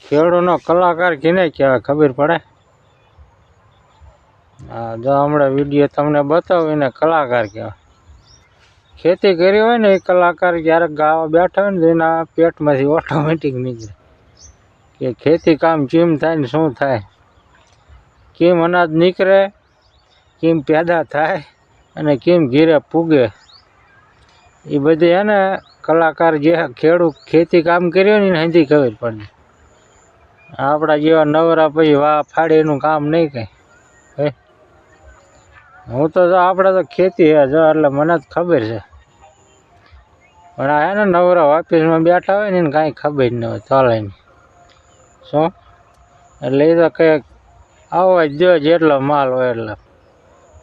ખેડૂતનો કલાકાર કેને કહેવાય ખબર પડે? હા, જો હમણાં વિડીયો તમને બતાવીને કલાકાર કહેવાય. ખેતી કરી હોય ને એ કલાકાર ક્યારેક ગાવા બેઠા હોય ને તો એના પેટમાંથી ઓટોમેટિક નીકળે કે ખેતી કામ કેમ થાય ને શું થાય, કેમ અનાજ નીકળે, કેમ પેદા થાય અને કેમ ઘીરે પૂગે, એ બધી હે ને કલાકાર જે ખેડૂત ખેતી કામ કર્યું ને એનાથી ખબર પડે. આપણા જેવા નવરા પછી વાહ ફાડે એનું કામ નહીં કંઈ. હે, હું તો જો આપણે તો ખેતી હે જો એટલે મને જ ખબર છે, પણ આ હે ને નવરા ઓફિસમાં બેઠા હોય ને એને કાંઈ ખબર ન હોય ચાલે શું. એટલે એ તો કંઈક આવો જ જો જેટલો માલ હોય એટલે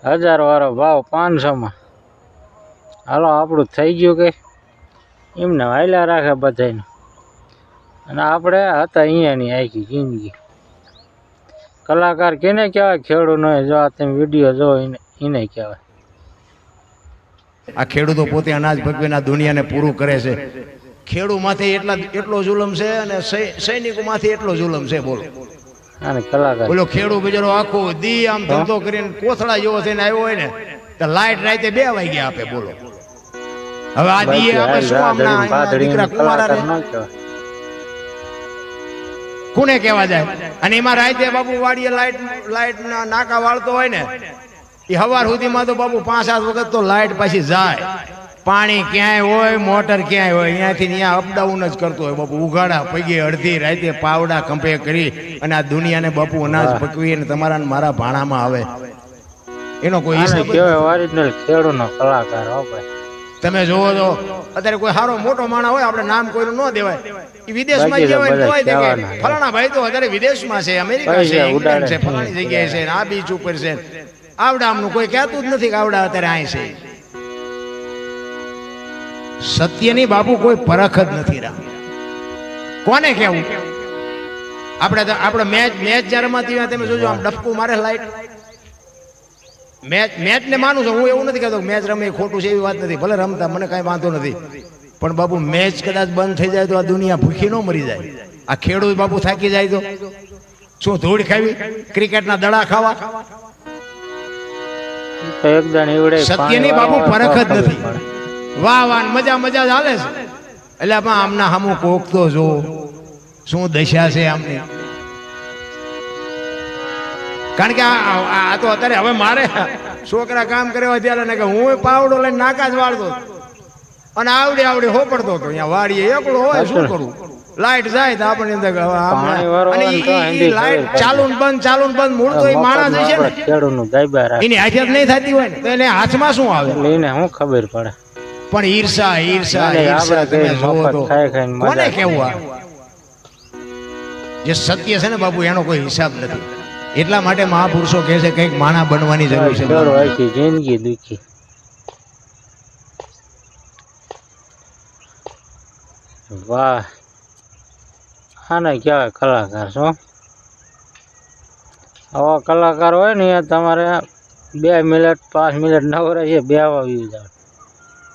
1000 વાળો ભાવ 500માં. હાલો આપણું થઈ ગયું કે એમને હાલ્યા રાખે બધાને. અને આપણે હતા અહીંયાની આખી જિંદગી. કલાકાર કેને કહેવાય? ખેડૂતનો જો આ તમે વિડીયો જો એને કહેવાય. આ ખેડૂતો પોતે અનાજ પકવીને દુનિયાને પૂરું કરે છે. ખેડૂત માથે એટલો જુલમ છે અને સૈનિકો માથે એટલો જુલમ છે. બોલો અને કલાકાર બોલો ખેડૂત બિચારો આખો દી આમ ધંધો કરીને કોથળા જેવો થઈને આવ્યો હોય ને તો લાઈટ રાતે 2 વાગ્યા આપે. બોલો હવે આ દી આપણે શું આમના દીકરા કુંવારા કોને કહેવા જાય? અને એમાં રાતે બાપુ વાડીએ લાઈટ ના નાકા વાળતો હોય ને એ સવાર સુધીમાં તો બાપુ 5-7 વખત તો લાઈટ પાછી જાય. પાણી ક્યાંય હોય, મોટર ક્યાંય હોય, અહીંયાથી ત્યાં અપડાઉન જ કરતો હોય બાપુ. ઉઘાડા પગે અડધી રાતે પાવડા કંપે કરી અને આ દુનિયાને બાપુ અનાજ પકવી અને તમારા મારા ભાણામાં આવે એનો કોઈ હિસાબ કહેવાય. ઓરિજિનલ ખેડૂતનો કલાકાર હો ભાઈ. તમે જોવો તો અત્યારે કોઈ સારો મોટો માણસ હોય, આપણે નામ કોઈનું ન દેવાય, એ વિદેશમાં જે હોય તોય દે કે ફલાણા ભાઈ તો અત્યારે વિદેશમાં છે, અમેરિકા છે, ઇંગ્લેન્ડ છે, ફલાણી જગ્યાએ છે, આ બીચ ઉપર છે. આવડા આમનું કોઈ કહેતું જ નથી કે આવડા અત્યારે અહીં છે. સત્યની બાપુ કોઈ પરખ જ નથી રહ્યા. કોને કેવું? આપણે મેચ જયારે માંથી તમે જોજો આમ ડફકું મારે લાઈટ. મેચ ને માનું છું હું, એવું નથી કહેતો મેચ રમે ખોટું છે એવી વાત નથી. ભલે રમતા મને કાંઈ વાંધો નથી, પણ બાપુ મેચ કદાચ બંધ થઈ જાય તો આ દુનિયા ભૂખી ન મરી જાય. આ ખેડૂત બાપુ થાકી જાય તો શું ધૂળ ખાવી, ક્રિકેટના દડા ખાવા? સત્યની બાપુ પરખ જ નથી. વાહ મજા ચાલે છે. એટલે આમના સામું કોક તો જો શું દશા છે આમની. કારણ કે આ તો અત્યારે હવે મારે છોકરા કામ કર્યા ત્યારે ને કે હું પાવડો લઈને નાકા જ વાળતો અને આવડે હોપડતો હતો. અહીંયા વાડીએ એકલો હોય, શું કરું? લાઈટ જાય તો આપણને લાઈટ ચાલુ બંધ મૂળ તો એ માણસ છે ને એની હાજર નહીં થતી હોય ને તો એને હાથમાં શું આવે એને શું ખબર પડે? પણ ઈર્ષા તમે જોવો તો કોને કેવું? જે સત્ય છે ને બાપુ એનો કોઈ હિસાબ નથી. એટલા માટે મહાપુરુષો કહે છે કંઈક માણા બનવાની જરૂર છે. જિંદગી દુખી. વાહ, આને કહેવાય કલાકાર. શું આવા કલાકાર હોય ને તમારે 2 મિનિટ 5 મિનિટ નવરા છે બેવા વ્યૂ જાવ.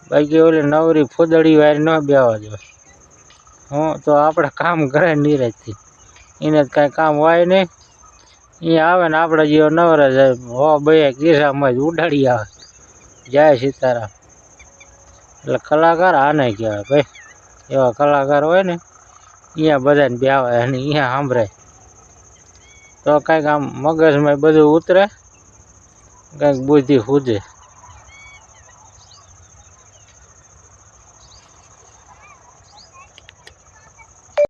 બાકી ઓલી નવરી ફૂદડી વાર ન બેવા જોઈએ. હું તો આપણે કામ કરે નિરાજથી, એને કાંઈ કામ હોય નહીં. અહીંયા આવે ને આપણે જેવો નવરા જાય હો બે કિસ્સામાં જ ઉડાડી આવે. જય સીતારામ. એટલે કલાકાર આને કહેવાય ભાઈ. એવા કલાકાર હોય ને અહીંયા બધાને બેવાય અને અહીંયા સાંભળાય તો કાંઈક આમ મગજમાં બધું ઉતરે, કંઈક બુદ્ધિ સુધે.